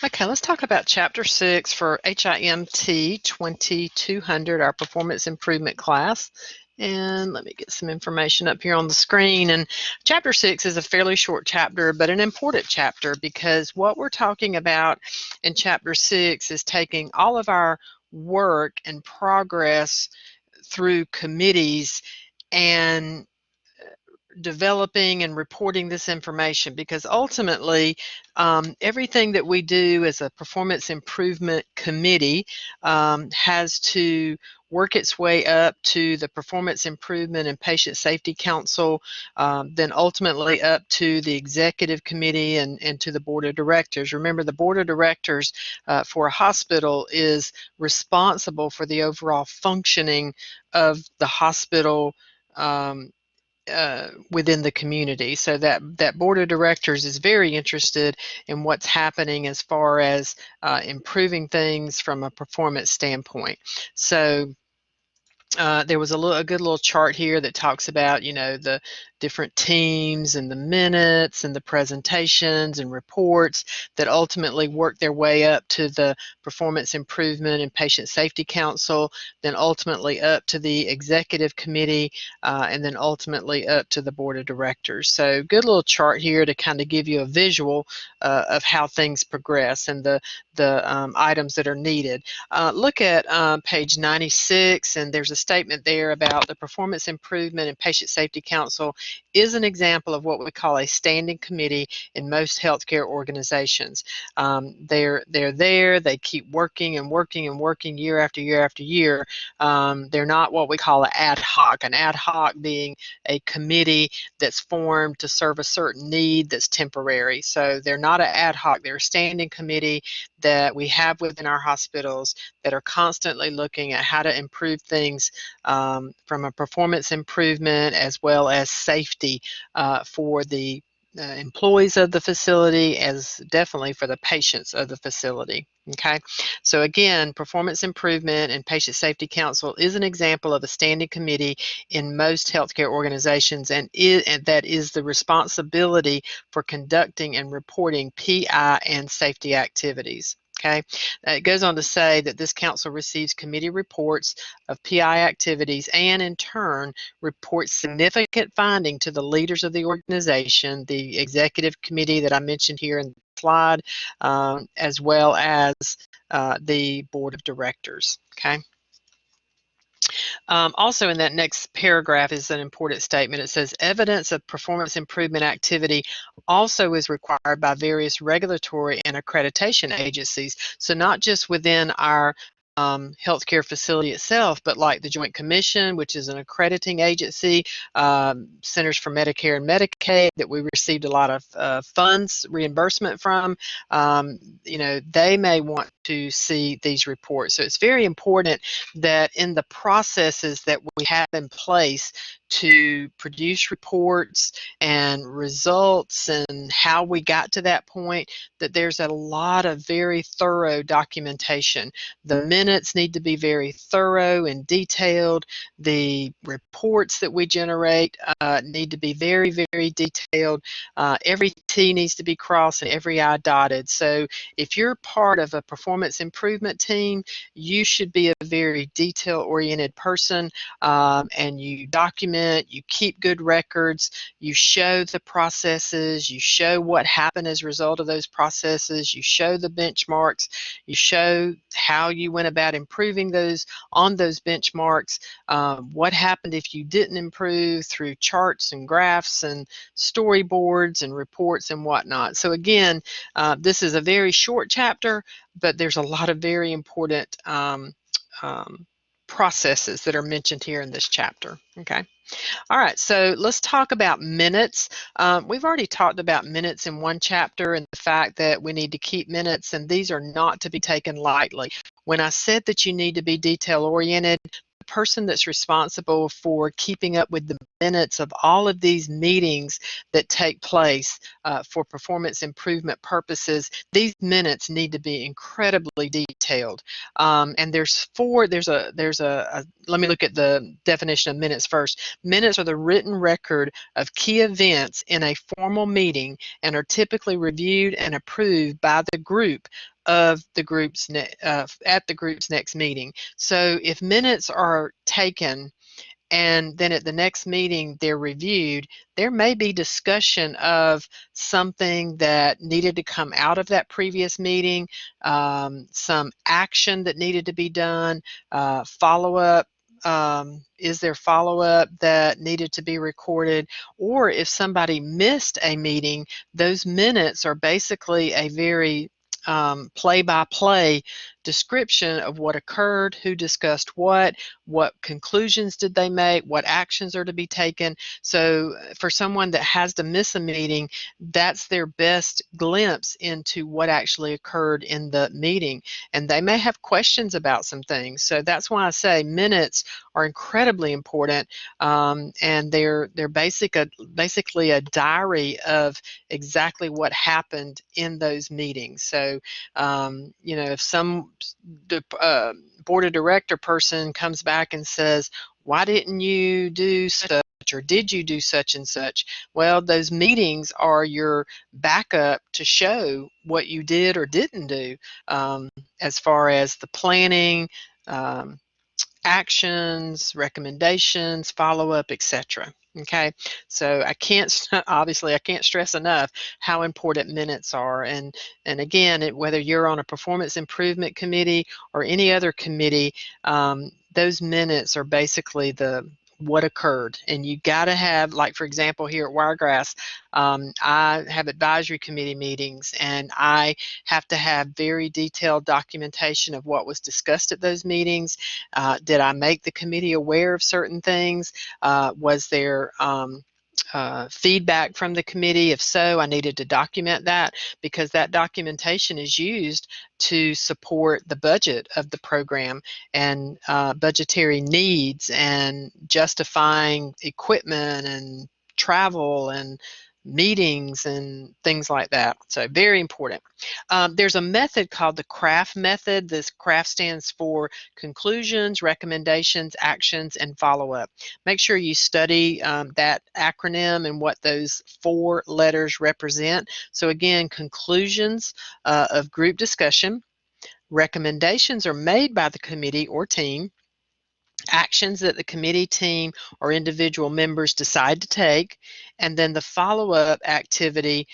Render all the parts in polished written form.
Okay, let's talk about Chapter 6 for HIMT 2200, our Performance Improvement class. And let me get some information up here on the screen. And Chapter 6 is a fairly short chapter, but an important chapter, because what we're talking about in Chapter 6 is taking all of our work and progress through committees and developing and reporting this information, because ultimately everything that we do as a performance improvement committee has to work its way up to the Performance Improvement and Patient Safety Council, then ultimately up to the Executive Committee and to the Board of Directors. Remember, the Board of Directors for a hospital is responsible for the overall functioning of the hospital within the community. So that board of directors is very interested in what's happening as far as improving things from a performance standpoint. So there was a good little chart here that talks about, the different teams and the minutes and the presentations and reports that ultimately work their way up to the Performance Improvement and Patient Safety Council, then ultimately up to the Executive Committee, and then ultimately up to the Board of Directors. So good little chart here to kind of give you a visual of how things progress and the items that are needed. Look at page 96, and there's a statement there about the Performance Improvement and Patient Safety Council is an example of what we call a standing committee in most healthcare organizations. They're there, they keep working and working and working year after year after year. They're not what we call an ad hoc being a committee that's formed to serve a certain need that's temporary. So they're not an ad hoc, they're a standing committee that we have within our hospitals that are constantly looking at how to improve things from a performance improvement as well as safety for the employees of the facility, as definitely for the patients of the facility. Okay, so again, Performance Improvement and Patient Safety Council is an example of a standing committee in most healthcare organizations, and that is the responsibility for conducting and reporting PI and safety activities. Okay, it goes on to say that this council receives committee reports of PI activities and in turn reports significant finding to the leaders of the organization, the executive committee that I mentioned here in the slide, as well as the board of directors. Okay. Also in that next paragraph is an important statement. It says evidence of performance improvement activity also is required by various regulatory and accreditation agencies. So not just within our healthcare facility itself, but like the Joint Commission, which is an accrediting agency, Centers for Medicare and Medicaid that we received a lot of funds reimbursement from, they may want to see these reports. So it's very important that in the processes that we have in place to produce reports and results and how we got to that point, that there's a lot of very thorough documentation. The minutes need to be very thorough and detailed. The reports that we generate need to be very, very detailed. Every T needs to be crossed and every I dotted. So if you're part of a performance improvement team, you should be a very detail-oriented person, and you document, you keep good records, you show the processes, you show what happened as a result of those processes, you show the benchmarks, you show how you went about improving those on those benchmarks, what happened if you didn't improve through charts and graphs and storyboards and reports and whatnot. So again, this is a very short chapter, but there's a lot of very important processes that are mentioned here in this chapter. Okay. All right, so let's talk about minutes. We've already talked about minutes in one chapter and the fact that we need to keep minutes, and these are not to be taken lightly. When I said that you need to be detail-oriented, the person that's responsible for keeping up with the minutes of all of these meetings that take place for performance improvement purposes, these minutes need to be incredibly detailed. And let me look at the definition of minutes first. Minutes are the written record of key events in a formal meeting and are typically reviewed and approved by the group of the group's at the group's next meeting. So if minutes are taken and then at the next meeting they're reviewed, there may be discussion of something that needed to come out of that previous meeting, some action that needed to be done, follow-up. Is there follow-up that needed to be recorded? Or if somebody missed a meeting, those minutes are basically a very play-by-play description of what occurred, who discussed what conclusions did they make, what actions are to be taken. So for someone that has to miss a meeting, that's their best glimpse into what actually occurred in the meeting. And they may have questions about some things. So that's why I say minutes are incredibly important, and they're basically a diary of exactly what happened in those meetings. So if some board of director person comes back and says, why didn't you do such, or did you do such and such? Well, those meetings are your backup to show what you did or didn't do, as far as the planning, um, actions, recommendations, follow-up, etc. Okay, so obviously I can't stress enough how important minutes are. And again, whether you're on a performance improvement committee or any other committee, those minutes are basically what occurred. And you got to have, like for example here at Wiregrass, I have advisory committee meetings, and I have to have very detailed documentation of what was discussed at those meetings. Did I make the committee aware of certain things? Was there feedback from the committee? If so, I needed to document that, because that documentation is used to support the budget of the program and budgetary needs and justifying equipment and travel and meetings and things like that. So very important. There's a method called the CRAFT method. This CRAFT stands for conclusions, recommendations, actions, and follow-up. Make sure you study that acronym and what those 4 letters represent. So again, conclusions of group discussion, recommendations are made by the committee or team, actions that the committee, team, or individual members decide to take, and then the follow-up activity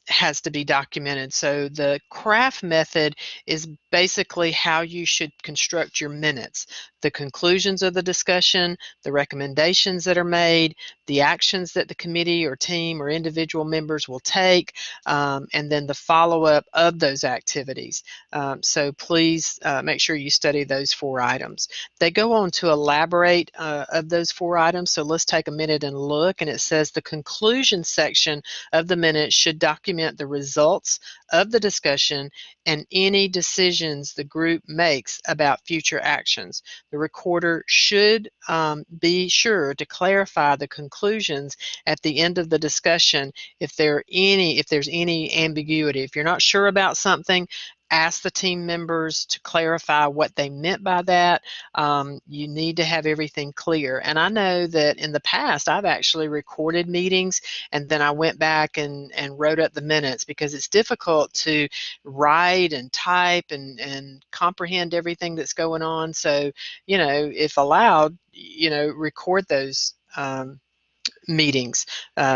has to be documented. So the CRAFT method is basically how you should construct your minutes. The conclusions of the discussion, the recommendations that are made, the actions that the committee or team or individual members will take, and then the follow-up of those activities. So please make sure you study those 4 items. They go on to elaborate of those 4 items. So let's take a minute and look. And it says the conclusion section of the minutes should document the results of the discussion and any decisions the group makes about future actions. The recorder should be sure to clarify the conclusions at the end of the discussion if there's any ambiguity. If you're not sure about something, ask the team members to clarify what they meant by that. You need to have everything clear. And I know that in the past, I've actually recorded meetings and then I went back and wrote up the minutes, because it's difficult to write and type and comprehend everything that's going on. So, if allowed, record those meetings.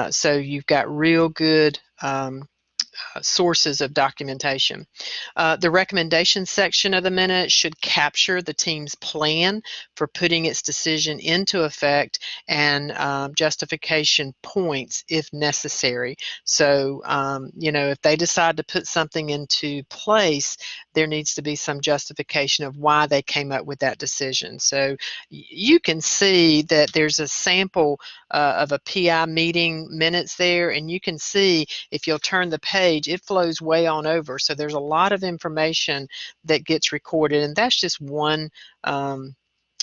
So you've got real good sources of documentation. The recommendation section of the minute should capture the team's plan for putting its decision into effect and justification points if necessary. So, if they decide to put something into place, there needs to be some justification of why they came up with that decision. So you can see that there's a sample of a PI meeting minutes there, and you can see if you'll turn the page, it flows way on over. So there's a lot of information that gets recorded, and that's just one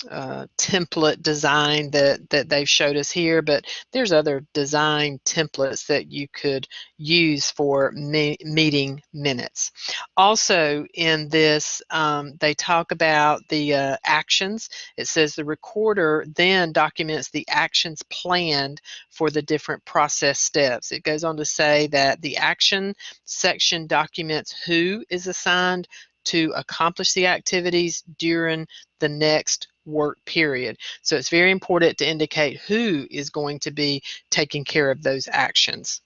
template design that they've showed us here, but there's other design templates that you could use for meeting minutes. Also in this, they talk about the actions. It says the recorder then documents the actions planned for the different process steps. It goes on to say that the action section documents who is assigned to accomplish the activities during the next work period. So it's very important to indicate who is going to be taking care of those actions.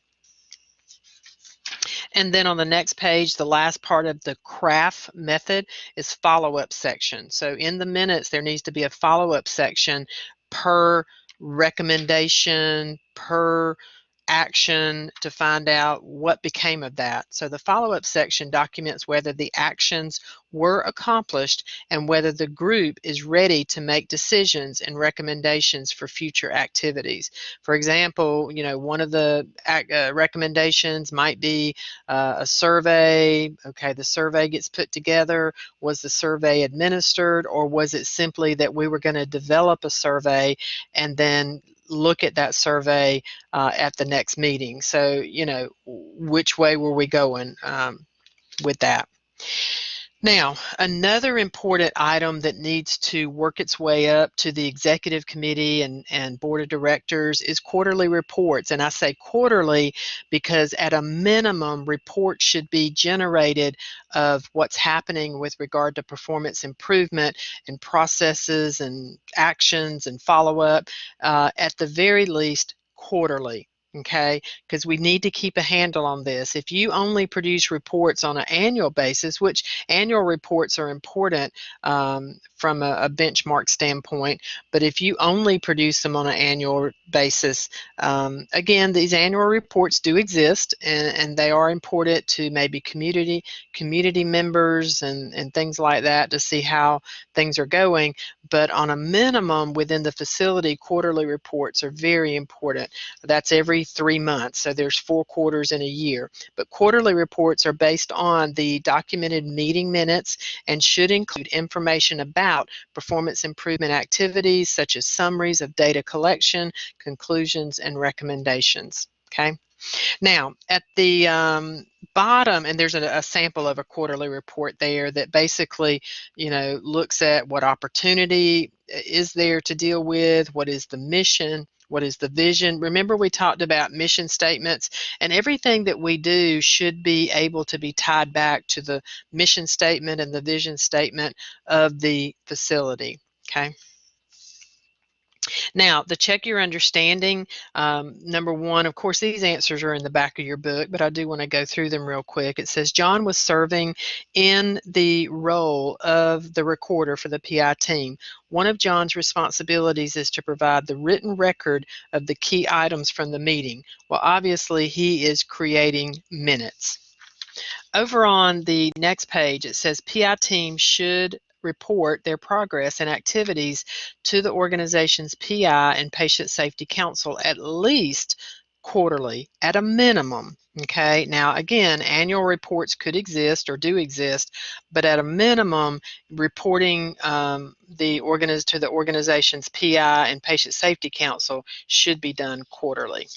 And then on the next page, the last part of the craft method is follow-up section. So in the minutes, there needs to be a follow-up section per recommendation, per action, to find out what became of that. So the follow-up section documents whether the actions were accomplished and whether the group is ready to make decisions and recommendations for future activities. For example, one of the recommendations might be a survey. Okay, the survey gets put together. Was the survey administered, or was it simply that we were going to develop a survey and then look at that survey at the next meeting? So, which way were we going with that? Now, another important item that needs to work its way up to the executive committee and board of directors is quarterly reports. And I say quarterly because at a minimum, reports should be generated of what's happening with regard to performance improvement and processes and actions and follow-up, at the very least quarterly. Okay, because we need to keep a handle on this. If you only produce reports on an annual basis, which annual reports are important from a benchmark standpoint, but if you only produce them on an annual basis, again, these annual reports do exist, and they are important to maybe community members and things like that to see how things are going. But on a minimum within the facility, quarterly reports are very important. That's every 3 months, so there's 4 quarters in a year. But quarterly reports are based on the documented meeting minutes and should include information about performance improvement activities such as summaries of data collection, conclusions, and recommendations. Okay. Now, at the bottom, and there's a sample of a quarterly report there that basically, looks at what opportunity is there to deal with, what is the mission, what is the vision. Remember, we talked about mission statements, and everything that we do should be able to be tied back to the mission statement and the vision statement of the facility. Okay. Now, the check your understanding, number one, of course, these answers are in the back of your book, but I do want to go through them real quick. It says John was serving in the role of the recorder for the PI team. One of John's responsibilities is to provide the written record of the key items from the meeting. Well, obviously, he is creating minutes. Over on the next page, it says PI team should report their progress and activities to the organization's PI and Patient Safety Council at least quarterly, at a minimum. Okay, now again, annual reports could exist or do exist, but at a minimum, reporting to the organization's PI and Patient Safety Council should be done quarterly.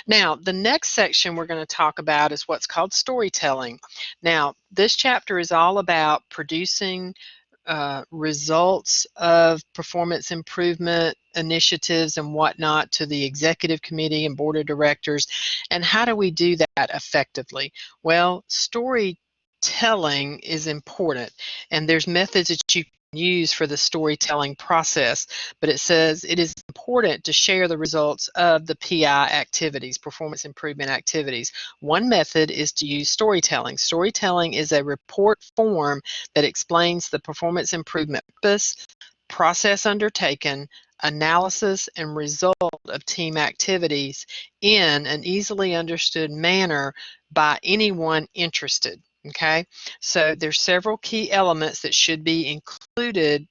Now, the next section we're going to talk about is what's called storytelling. Now, this chapter is all about producing results of performance improvement initiatives and whatnot to the executive committee and board of directors. And how do we do that effectively? Well, storytelling is important, and there's methods that you use for the storytelling process, but it says it is important to share the results of the PI activities, performance improvement activities. One method is to use storytelling. Storytelling is a report form that explains the performance improvement purpose, process undertaken, analysis, and result of team activities in an easily understood manner by anyone interested. Okay, so there's several key elements that should be included,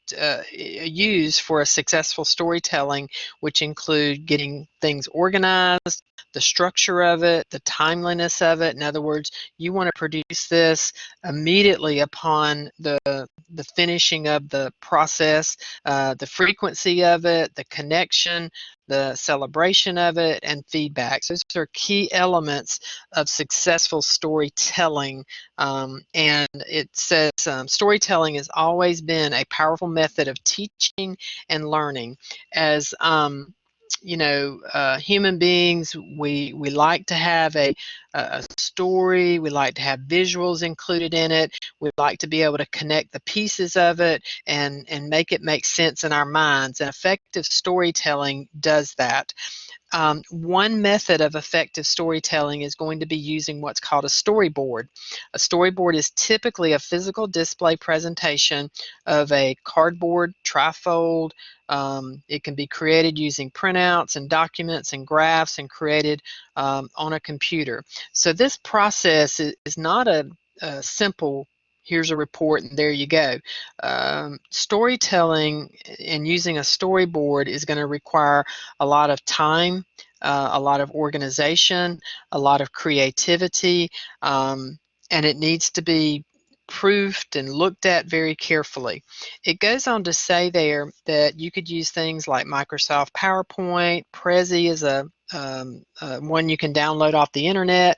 used for a successful storytelling, which include getting things organized, the structure of it, the timeliness of it. In other words, you want to produce this immediately upon the finishing of the process, the frequency of it, the connection, the celebration of it, and feedback. So those are key elements of successful storytelling, and it says storytelling has always been a powerful method of teaching and learning. As human beings, we like to have a story. We like to have visuals included in it. We like to be able to connect the pieces of it and make it make sense in our minds. And effective storytelling does that. One method of effective storytelling is going to be using what's called a storyboard. A storyboard is typically a physical display presentation of a cardboard trifold. It can be created using printouts and documents and graphs and created on a computer. So this process is not a simple, here's a report and there you go. Storytelling and using a storyboard is going to require a lot of time, a lot of organization, a lot of creativity, and it needs to be proofed and looked at very carefully. It goes on to say there that you could use things like Microsoft PowerPoint. Prezi is a one you can download off the internet,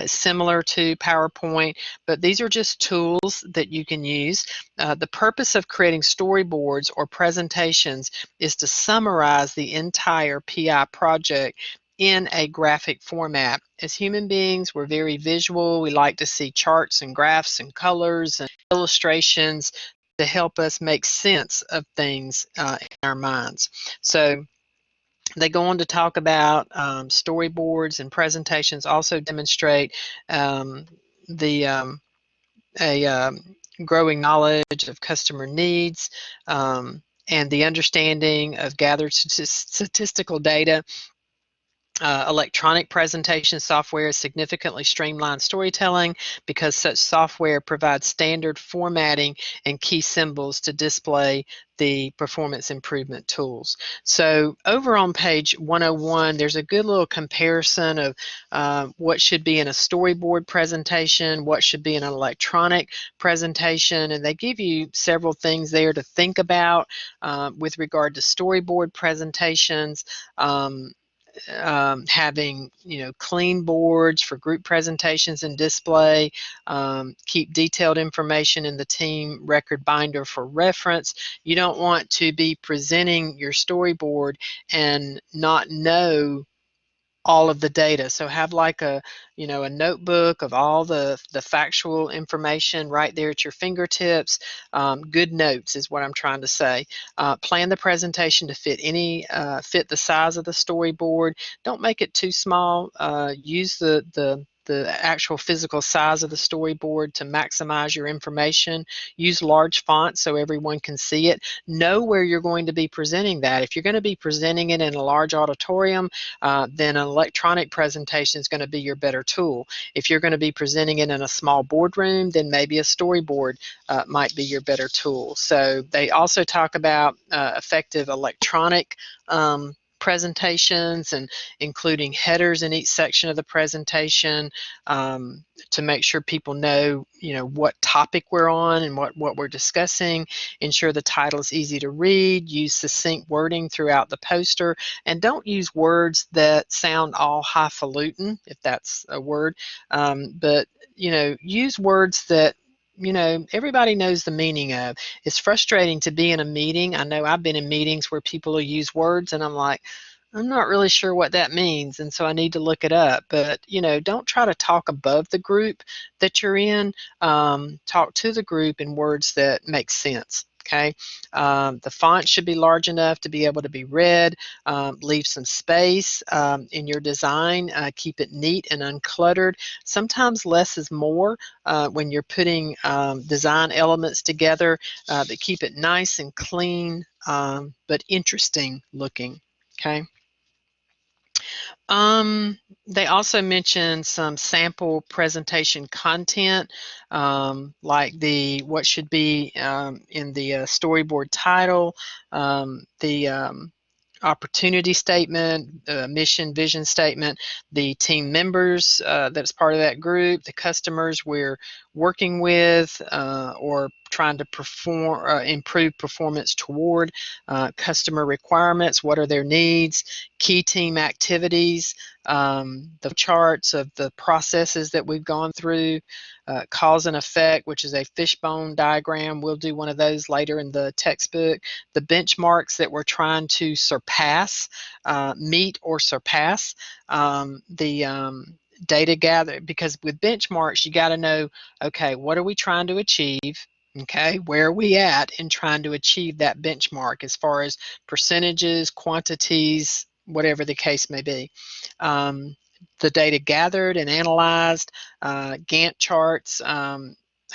similar to PowerPoint, but these are just tools that you can use. The purpose of creating storyboards or presentations is to summarize the entire PI project in a graphic format. As human beings, we're very visual. We like to see charts and graphs and colors and illustrations to help us make sense of things in our minds. So they go on to talk about storyboards and presentations also demonstrate the a growing knowledge of customer needs, and the understanding of gathered statistical data. Electronic presentation software significantly streamlines storytelling because such software provides standard formatting and key symbols to display the performance improvement tools. So over on page 101, there's a good little comparison of what should be in a storyboard presentation, what should be in an electronic presentation, and they give you several things there to think about with regard to storyboard presentations. Having clean boards for group presentations and display, keep detailed information in the team record binder for reference. You don't want to be presenting your storyboard and not know all of the data. So have like a notebook of all the factual information right there at your fingertips. Good notes is what I'm trying to say. Plan the presentation to fit the size of the storyboard. Don't make it too small. Use the actual physical size of the storyboard to maximize your information. Use large fonts so everyone can see it. Know where you're going to be presenting that. If you're going to be presenting it in a large auditorium, then an electronic presentation is going to be your better tool. If you're going to be presenting it in a small boardroom, then maybe a storyboard might be your better tool. So they also talk about effective electronic presentations and including headers in each section of the presentation to make sure people know what topic we're on and what we're discussing. Ensure the title is easy to read. Use succinct wording throughout the poster, and don't use words that sound all highfalutin, if that's a word, but use words that everybody knows the meaning of. It's frustrating to be in a meeting. I know I've been in meetings where people will use words and I'm like, I'm not really sure what that means, and so I need to look it up. But don't try to talk above the group that you're in. Talk to the group in words that make sense. Okay, the font should be large enough to be able to be read. Leave some space in your design. Keep it neat and uncluttered. Sometimes less is more when you're putting design elements together, but keep it nice and clean, but interesting looking. Okay. They also mentioned some sample presentation content, like what should be in the storyboard title, the opportunity statement, mission, vision statement, the team members that's part of that group, the customers we're working with or trying to improve performance toward, customer requirements, what are their needs, key team activities, the charts of the processes that we've gone through, cause and effect, which is a fishbone diagram. We'll do one of those later in the textbook. The benchmarks that we're trying to surpass, meet or surpass, the data gather, because with benchmarks, you got to know, okay, what are we trying to achieve? Okay, where are we at in trying to achieve that benchmark as far as percentages, quantities, whatever the case may be. The data gathered and analyzed, Gantt charts. I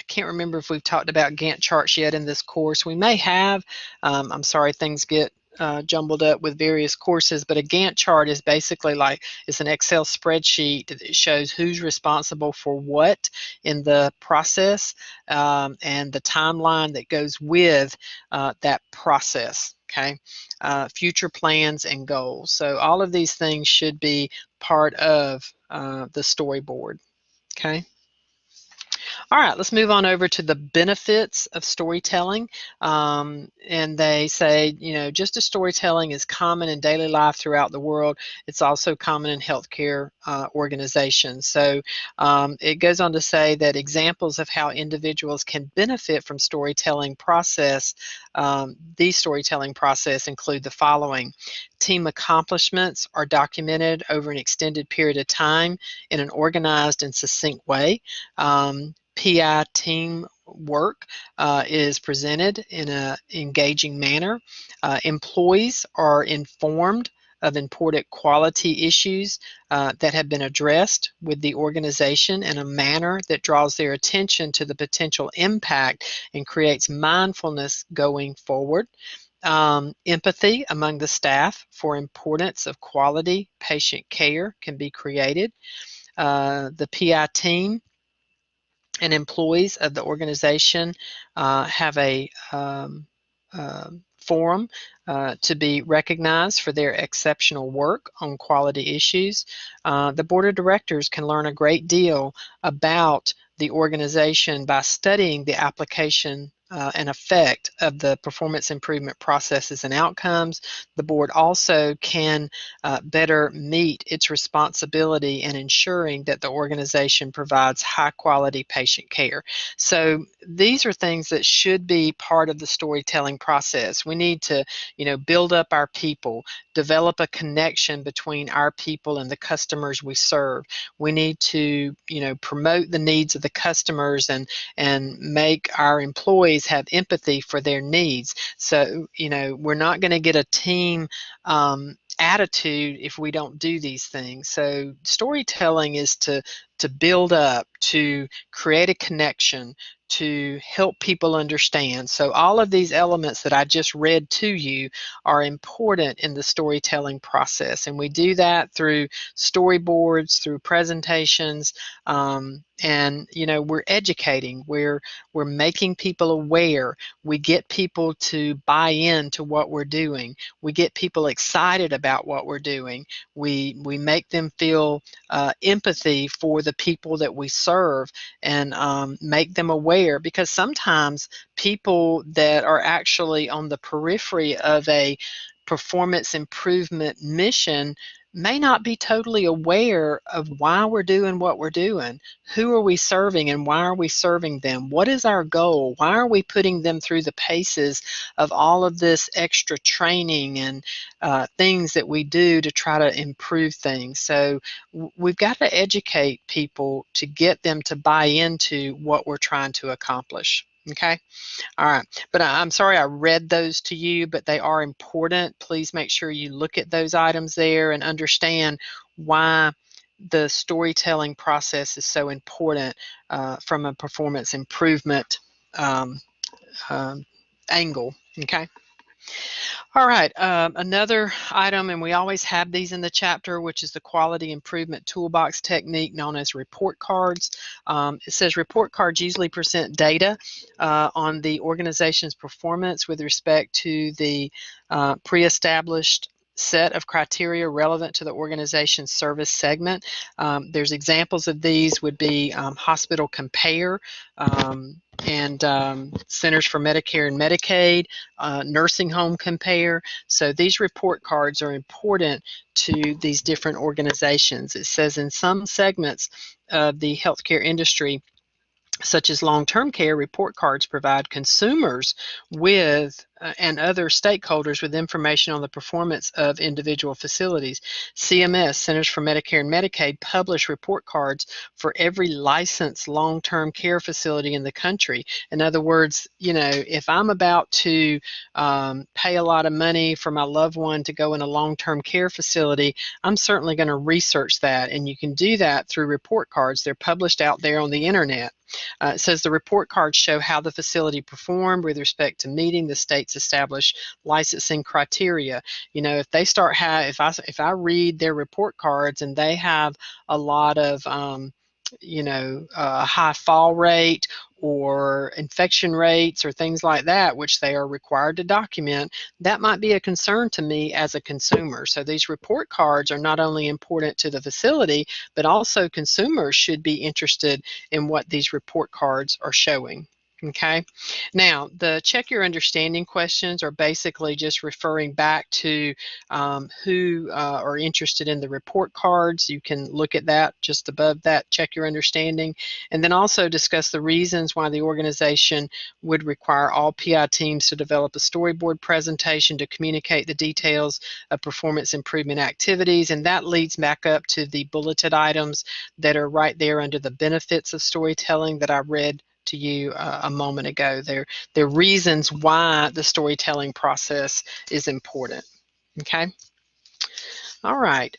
can't remember if we've talked about Gantt charts yet in this course. We may have. I'm sorry, things get jumbled up with various courses, but a Gantt chart is basically like it's an Excel spreadsheet that shows who's responsible for what in the process, and the timeline that goes with that process. Okay, future plans and goals. So all of these things should be part of the storyboard. Okay. All right, let's move on over to the benefits of storytelling. And they say, just as storytelling is common in daily life throughout the world, it's also common in healthcare organizations. So it goes on to say that examples of how individuals can benefit from storytelling process, these storytelling process include the following. Team accomplishments are documented over an extended period of time in an organized and succinct way. PI team work is presented in an engaging manner. Employees are informed of important quality issues that have been addressed with the organization in a manner that draws their attention to the potential impact and creates mindfulness going forward. Empathy among the staff for importance of quality patient care can be created. The PI team and employees of the organization have a forum to be recognized for their exceptional work on quality issues. The board of directors can learn a great deal about the organization by studying the application and effect of the performance improvement processes and outcomes. The board also can better meet its responsibility in ensuring that the organization provides high quality patient care. So these are things that should be part of the storytelling process. We need to, build up our people, develop a connection between our people and the customers we serve. We need to, promote the needs of the customers and make our employees have empathy for their needs. So, we're not going to get a team attitude if we don't do these things. So storytelling is to build up, to create a connection, to help people understand. So all of these elements that I just read to you are important in the storytelling process, and we do that through storyboards, through presentations, and we're educating, we're making people aware, we get people to buy into what we're doing, we get people excited about what we're doing, we make them feel empathy for the people that we serve, and make them aware, because sometimes people that are actually on the periphery of a performance improvement mission may not be totally aware of why we're doing what we're doing. Who are we serving and why are we serving them? What is our goal? Why are we putting them through the paces of all of this extra training and things that we do to try to improve things? So we've got to educate people to get them to buy into what we're trying to accomplish. Okay. All right. But I'm sorry I read those to you, but they are important. Please make sure you look at those items there and understand why the storytelling process is so important from a performance improvement um, angle. Okay. All right, another item, and we always have these in the chapter, which is the quality improvement toolbox technique known as report cards. It says report cards usually present data on the organization's performance with respect to the pre-established set of criteria relevant to the organization's service segment. There's examples of these would be Hospital Compare and Centers for Medicare and Medicaid, Nursing Home Compare. So these report cards are important to these different organizations. It says in some segments of the healthcare industry, such as long-term care, report cards provide consumers with and other stakeholders with information on the performance of individual facilities. CMS, Centers for Medicare and Medicaid, publish report cards for every licensed long-term care facility in the country. In other words, you know, if I'm about to pay a lot of money for my loved one to go in a long-term care facility, I'm certainly going to research that, and you can do that through report cards. They're published out there on the internet. It says the report cards show how the facility performed with respect to meeting the state's established licensing criteria. You know, if they start if I read their report cards and they have a lot of high fall rate or infection rates or things like that, which they are required to document, that might be a concern to me as a consumer. So these report cards are not only important to the facility, but also consumers should be interested in what these report cards are showing. Okay, now the check your understanding questions are basically just referring back to who are interested in the report cards. You can look at that just above that, check your understanding, and then also discuss the reasons why the organization would require all PI teams to develop a storyboard presentation to communicate the details of performance improvement activities. And that leads back up to the bulleted items that are right there under the benefits of storytelling that I read to you a moment ago. They're reasons why the storytelling process is important. Okay. All right.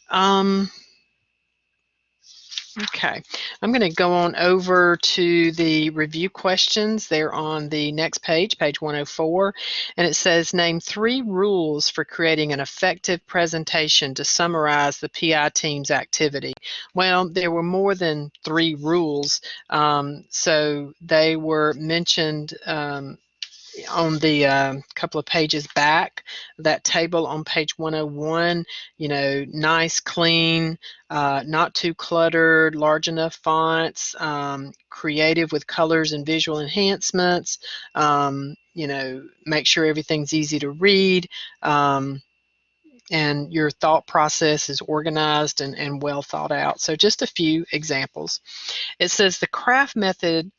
Okay, I'm going to go on over to the review questions. They're on the next page, page 104, and it says, name 3 rules for creating an effective presentation to summarize the PI team's activity. Well, there were more than 3 rules, so they were mentioned on the couple of pages back, that table on page 101, you know, nice, clean, not too cluttered, large enough fonts, creative with colors and visual enhancements, you know, make sure everything's easy to read, and your thought process is organized and well thought out. So just a few examples. It says the craft method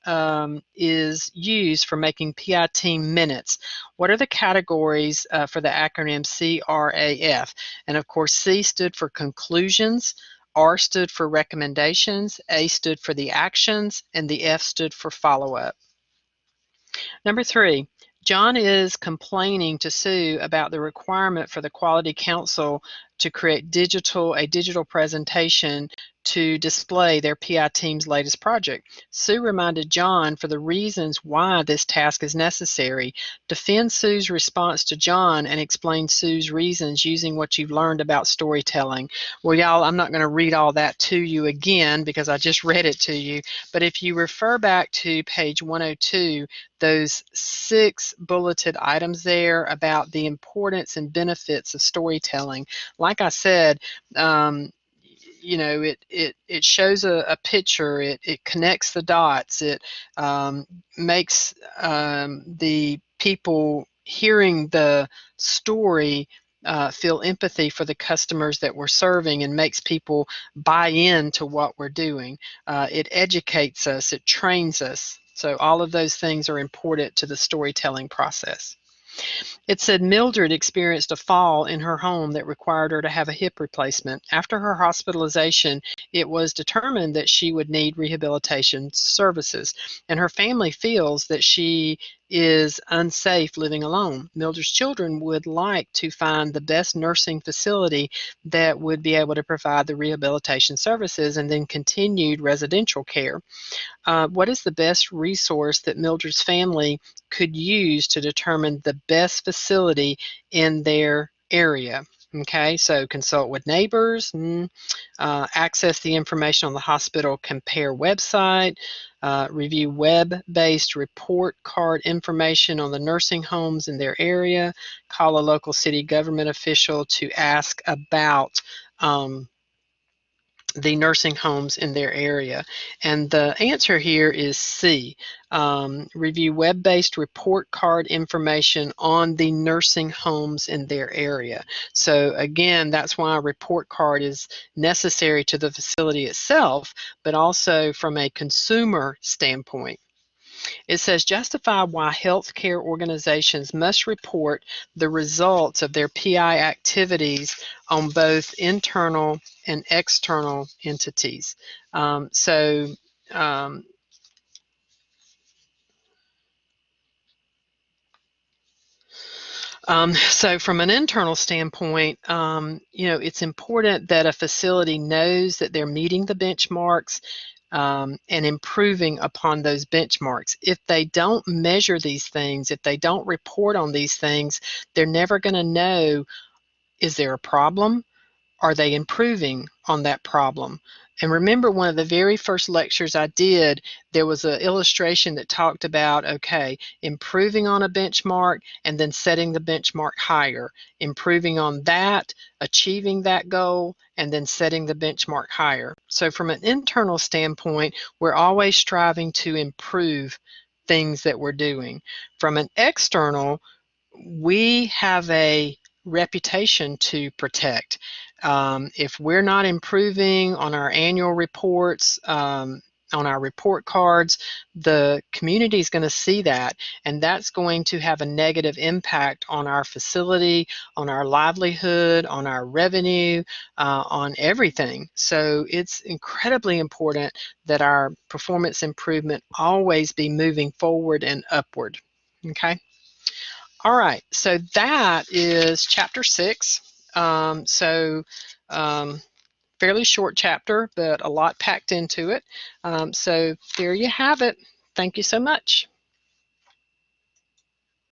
is used for making PI team minutes. What are the categories for the acronym CRAF? And of course, C stood for conclusions, R stood for recommendations, A stood for the actions, and the F stood for follow-up. Number 3, John is complaining to Sue about the requirement for the Quality Council to create a digital presentation to display their PI team's latest project. Sue reminded John for the reasons why this task is necessary. Defend Sue's response to John and explain Sue's reasons using what you've learned about storytelling. Well, y'all, I'm not going to read all that to you again because I just read it to you, but if you refer back to page 102, those 6 bulleted items there about the importance and benefits of storytelling. Like I said, you know, it shows a picture, it connects the dots, it makes the people hearing the story feel empathy for the customers that we're serving and makes people buy into what we're doing. It educates us, it trains us. So all of those things are important to the storytelling process. It said Mildred experienced a fall in her home that required her to have a hip replacement. After her hospitalization, it was determined that she would need rehabilitation services, and her family feels that she is unsafe living alone. Mildred's children would like to find the best nursing facility that would be able to provide the rehabilitation services and then continued residential care. What is the best resource that Mildred's family could use to determine the best facility in their area? Okay, so consult with neighbors, access the information on the hospital compare website, review web-based report card information on the nursing homes in their area, call a local city government official to ask about the nursing homes in their area. And the answer here is C. Review web-based report card information on the nursing homes in their area. So again, that's why a report card is necessary to the facility itself, but also from a consumer standpoint. It says justify why healthcare organizations must report the results of their PI activities on both internal and external entities. So um, so from an internal standpoint, it's important that a facility knows that they're meeting the benchmarks and improving upon those benchmarks. If they don't measure these things, if they don't report on these things, they're never going to know, is there a problem? Are they improving on that problem? And remember, one of the very first lectures I did, there was an illustration that talked about, okay, improving on a benchmark and then setting the benchmark higher, improving on that, achieving that goal, and then setting the benchmark higher. So from an internal standpoint, we're always striving to improve things that we're doing. From an external, we have a reputation to protect. If we're not improving on our annual reports, on our report cards, the community is going to see that, and that's going to have a negative impact on our facility, on our livelihood, on our revenue, on everything. So it's incredibly important that our performance improvement always be moving forward and upward. Okay. All right, so that is chapter 6. So fairly short chapter, but a lot packed into it. So there you have it. Thank you so much.